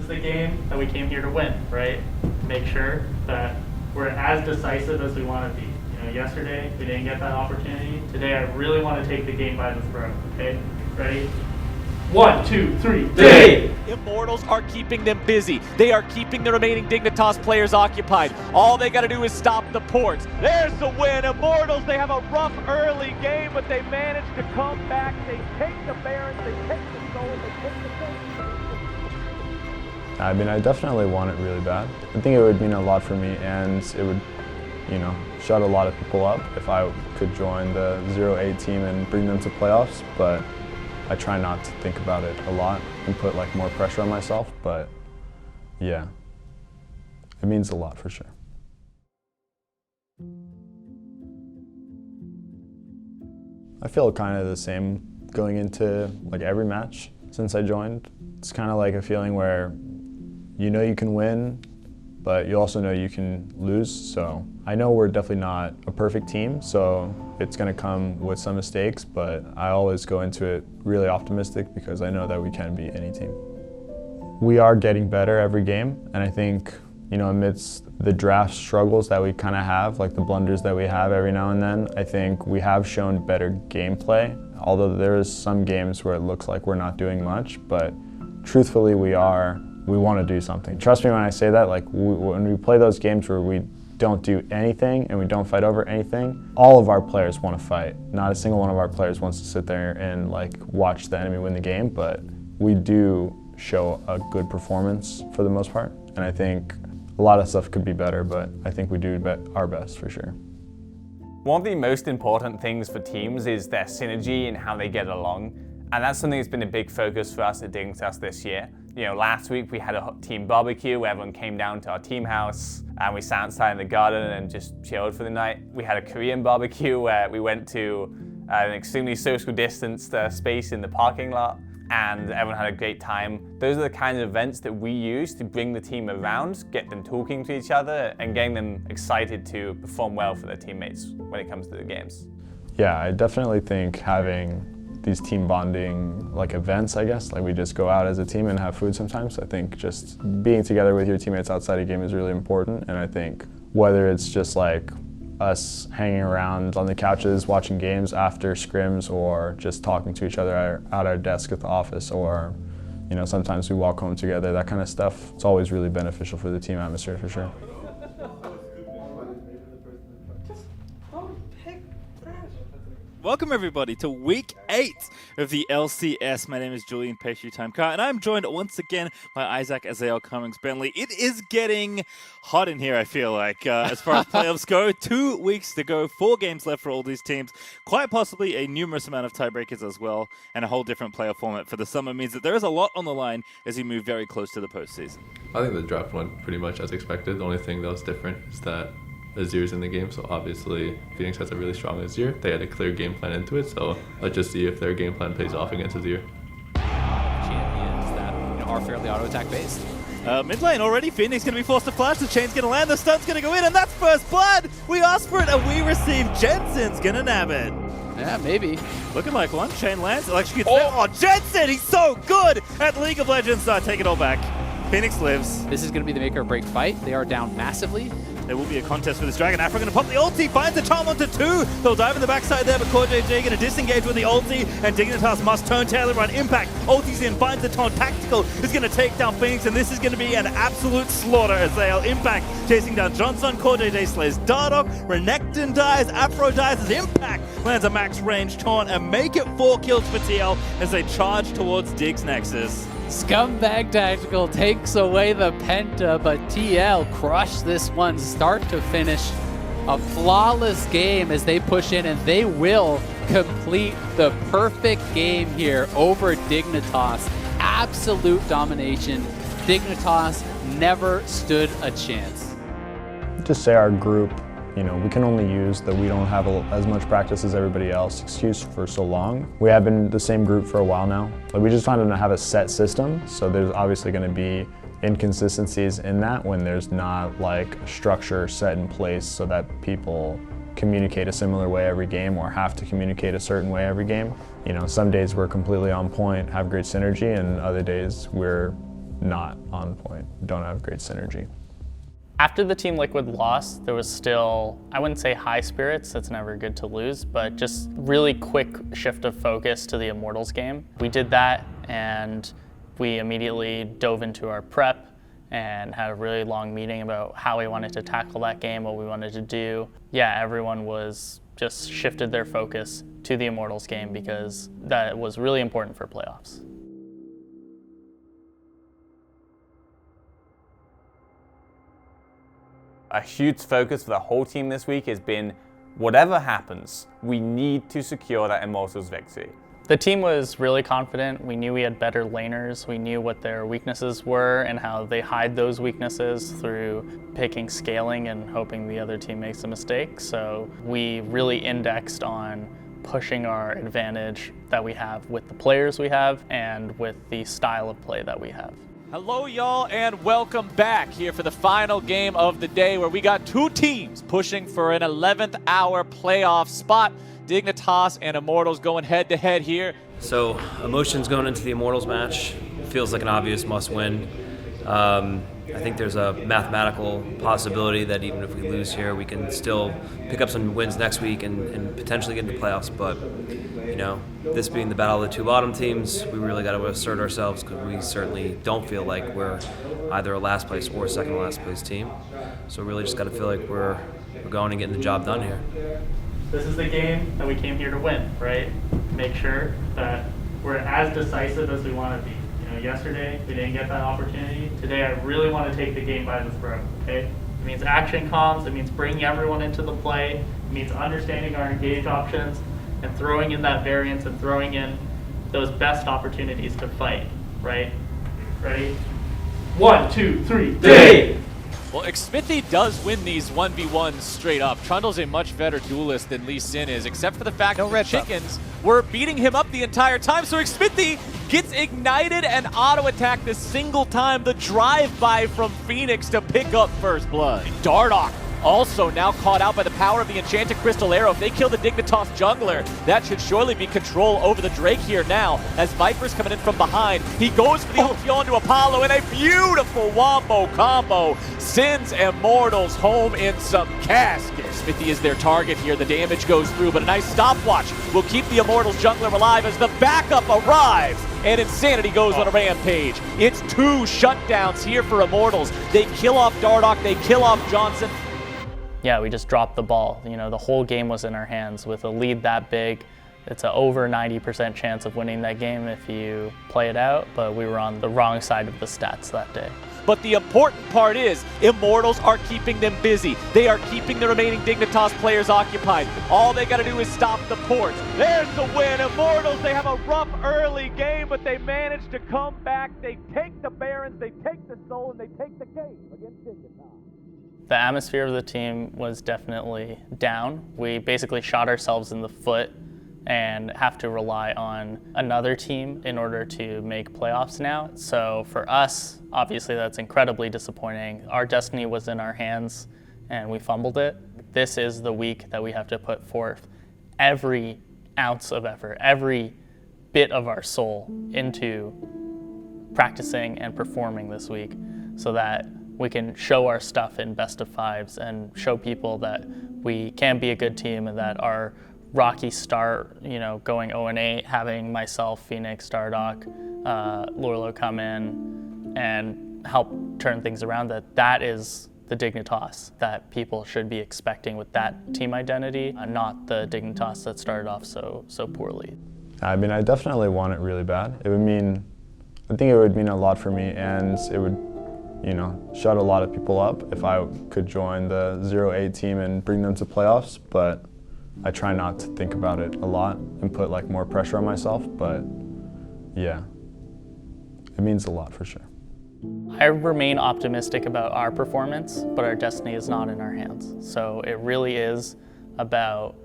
is the game that we came here to win, right? Make sure that we're as decisive as we want to be. You know, yesterday we didn't get that opportunity. Today I really want to take the game by the throat. Okay, ready? 1, 2, 3, dig! Immortals are keeping them busy. They are keeping the remaining Dignitas players occupied. All they got to do is stop the ports. There's the win. Immortals, they have a rough early game, but they manage to come back. They take the Barons, they take the Soul, they take the Soul. I mean, I definitely want it really bad. I think it would mean a lot for me, and it would, you know, shut a lot of people up if I could join the 0-8 team and bring them to playoffs, but I try not to think about it a lot and put like more pressure on myself, but yeah, it means a lot for sure. I feel kind of the same going into like every match since I joined. It's kind of like a feeling where you know you can win, but you also know you can lose. So I know we're definitely not a perfect team, so it's going to come with some mistakes, but I always go into it really optimistic because I know that we can beat any team. We are getting better every game, and I think, you know, amidst the draft struggles that we kind of have, like the blunders that we have every now and then, I think we have shown better gameplay, although there is some games where it looks like we're not doing much, but truthfully we want to do something. Trust me when I say that, like when we play those games where we don't do anything and we don't fight over anything, all of our players want to fight. Not a single one of our players wants to sit there and like watch the enemy win the game, but we do show a good performance for the most part. And I think a lot of stuff could be better, but I think we do our best for sure. One of the most important things for teams is their synergy and how they get along. And that's something that's been a big focus for us at Dignitas this year. You know, last week we had a team barbecue where everyone came down to our team house and we sat outside in the garden and just chilled for the night. We had a Korean barbecue where we went to an extremely social distanced space in the parking lot and everyone had a great time. Those are the kinds of events that we use to bring the team around, get them talking to each other and getting them excited to perform well for their teammates when it comes to the games. Yeah, I definitely think having these team bonding like events, I guess, like we just go out as a team and have food sometimes. I think just being together with your teammates outside a game is really important, and I think whether it's just like us hanging around on the couches watching games after scrims or just talking to each other at our desk at the office, or you know, sometimes we walk home together, that kind of stuff, it's always really beneficial for the team atmosphere for sure. Welcome everybody to week 8 of the LCS. My name is Julian Pastry Time Car, and I'm joined once again by Isaac Azael Cummings Bentley. It is getting hot in here, I feel like, as far as playoffs go. 2 weeks to go, 4 games left for all these teams. Quite possibly a numerous amount of tiebreakers as well, and a whole different playoff format for the summer means that there is a lot on the line as we move very close to the postseason. I think the draft went pretty much as expected. The only thing that was different is that Azir's in the game, so obviously Phoenix has a really strong Azir. They had a clear game plan into it, so let's just see if their game plan pays off against Azir. Champions that are fairly auto-attack based. Mid lane already, Phoenix going to be forced to flash, the chain's going to land, the stun's going to go in, and that's first blood! We asked for it and we received. Jensen's going to nab it. Yeah, maybe. Looking like one, chain lands, electrocutes. Oh, Jensen, he's so good at League of Legends. Take it all back. Phoenix lives. This is going to be the make or break fight. They are down massively. There will be a contest for this Dragon. Afro going to pop the ulti, finds the charm onto 2. They'll dive in the backside there, but CoreJJ going to disengage with the ulti, and Dignitas must turn tail and run impact. Ulti's in, finds the taunt. Tactical is going to take down Phoenix, and this is going to be an absolute slaughter as they'll impact, chasing down Johnson. CoreJJ slays Dardoch, Renekton dies, Afro dies as impact lands a max range taunt, and make it 4 kills for TL as they charge towards Dig's Nexus. Scumbag Tactical takes away the Penta, but TL crushed this one start to finish. A flawless game as they push in, and they will complete the perfect game here over Dignitas. Absolute domination. Dignitas never stood a chance. Just say our group, you know, we can only use that we don't have as much practice as everybody else excuse for so long. We have been the same group for a while now. Like, we just trying to have a set system, so there's obviously going to be inconsistencies in that when there's not like a structure set in place so that people communicate a similar way every game or have to communicate a certain way every game. You know, some days we're completely on point, have great synergy, and other days we're not on point, don't have great synergy. After the Team Liquid loss, there was still, I wouldn't say high spirits, it's never good to lose, but just really quick shift of focus to the Immortals game. We did that and we immediately dove into our prep and had a really long meeting about how we wanted to tackle that game, what we wanted to do. Yeah, everyone was just shifted their focus to the Immortals game because that was really important for playoffs. A huge focus for the whole team this week has been, whatever happens, we need to secure that Immortals victory. The team was really confident. We knew we had better laners. We knew what their weaknesses were and how they hide those weaknesses through picking scaling and hoping the other team makes a mistake. So we really indexed on pushing our advantage that we have with the players we have and with the style of play that we have. Hello, y'all, and welcome back here for the final game of the day where we got two teams pushing for an 11th hour playoff spot. Dignitas and Immortals going head-to-head here. So, emotions going into the Immortals match feels like an obvious must-win. I think there's a mathematical possibility that even if we lose here, we can still pick up some wins next week and potentially get into playoffs. But, you know, this being the battle of the two bottom teams, we really got to assert ourselves because we certainly don't feel like we're either a last place or a second to last place team. So really just got to feel like we're going and getting the job done here. This is the game that we came here to win, right? Make sure that we're as decisive as we want to be. You know, yesterday we didn't get that opportunity. Today I really want to take the game by the throat, okay? It means action comms, it means bringing everyone into the play, it means understanding our engage options and throwing in that variance and throwing in those best opportunities to fight, right? Ready? 1, 2, 3, day! Well, Xmithy does win these 1v1s straight up. Trundle's a much better duelist than Lee Sin is, except for the fact that the chickens were beating him up the entire time. So Xmithy gets ignited and auto-attacked a single time. The drive-by from Phoenix to pick up first blood. Dardoch also now caught out by the power of the Enchanted Crystal Arrow. If they kill the Dignitas jungler, that should surely be control over the Drake here now. As Viper's coming in from behind, he goes for the ulti onto Apollo, and a beautiful wombo combo sends Immortals home in some caskets. Smithy is their target here. The damage goes through, but a nice stopwatch will keep the Immortals jungler alive as the backup arrives. And Insanity goes on a rampage. It's 2 shutdowns here for Immortals. They kill off Dardoch, they kill off Johnson. Yeah, we just dropped the ball. You know, the whole game was in our hands. With a lead that big, it's an over 90% chance of winning that game if you play it out, but we were on the wrong side of the stats that day. But the important part is, Immortals are keeping them busy. They are keeping the remaining Dignitas players occupied. All they gotta do is stop the ports. There's the win. Immortals, they have a rough early game, but they manage to come back. They take the Barons, they take the Soul, and they take the game against Dignitas. The atmosphere of the team was definitely down. We basically shot ourselves in the foot and have to rely on another team in order to make playoffs now. So for us, obviously that's incredibly disappointing. Our destiny was in our hands and we fumbled it. This is the week that we have to put forth every ounce of effort, every bit of our soul into practicing and performing this week so that we can show our stuff in best of fives and show people that we can be a good team and that our rocky start, you know, going 0-8, having myself, Phoenix, Dardoch, Lorlo come in and help turn things around, that is the Dignitas that people should be expecting with that team identity, not the Dignitas that started off so poorly. I mean, I definitely want it really bad. I think it would mean a lot for me, and it would, you know, shut a lot of people up if I could join the 0-8 team and bring them to playoffs, but I try not to think about it a lot and put like more pressure on myself, but yeah, it means a lot for sure. I remain optimistic about our performance, but our destiny is not in our hands. So it really is about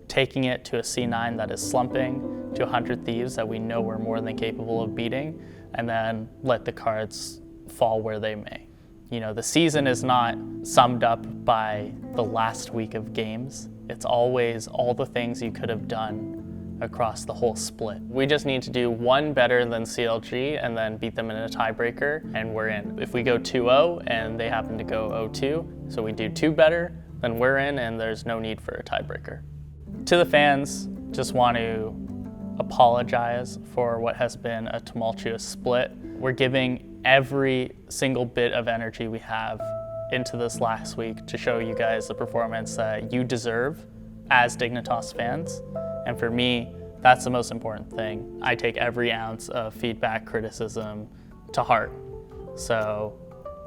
taking it to a C9 that is slumping, to 100 Thieves that we know we're more than capable of beating, and then let the cards fall where they may. You know, the season is not summed up by the last week of games. It's always all the things you could have done across the whole split. We just need to do one better than CLG and then beat them in a tiebreaker, and we're in. If we go 2-0 and they happen to go 0-2, so we do 2 better, then we're in and there's no need for a tiebreaker. To the fans, just want to apologize for what has been a tumultuous split. We're giving every single bit of energy we have into this last week to show you guys the performance that you deserve as Dignitas fans. And for me, that's the most important thing. I take every ounce of feedback, criticism to heart. So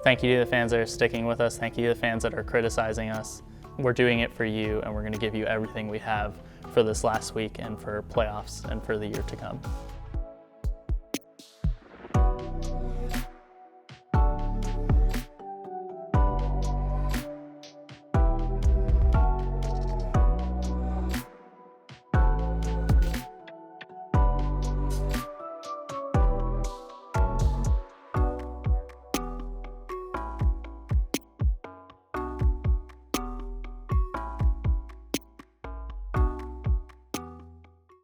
thank you to the fans that are sticking with us. Thank you to the fans that are criticizing us. We're doing it for you, and we're going to give you everything we have for this last week and for playoffs and for the year to come.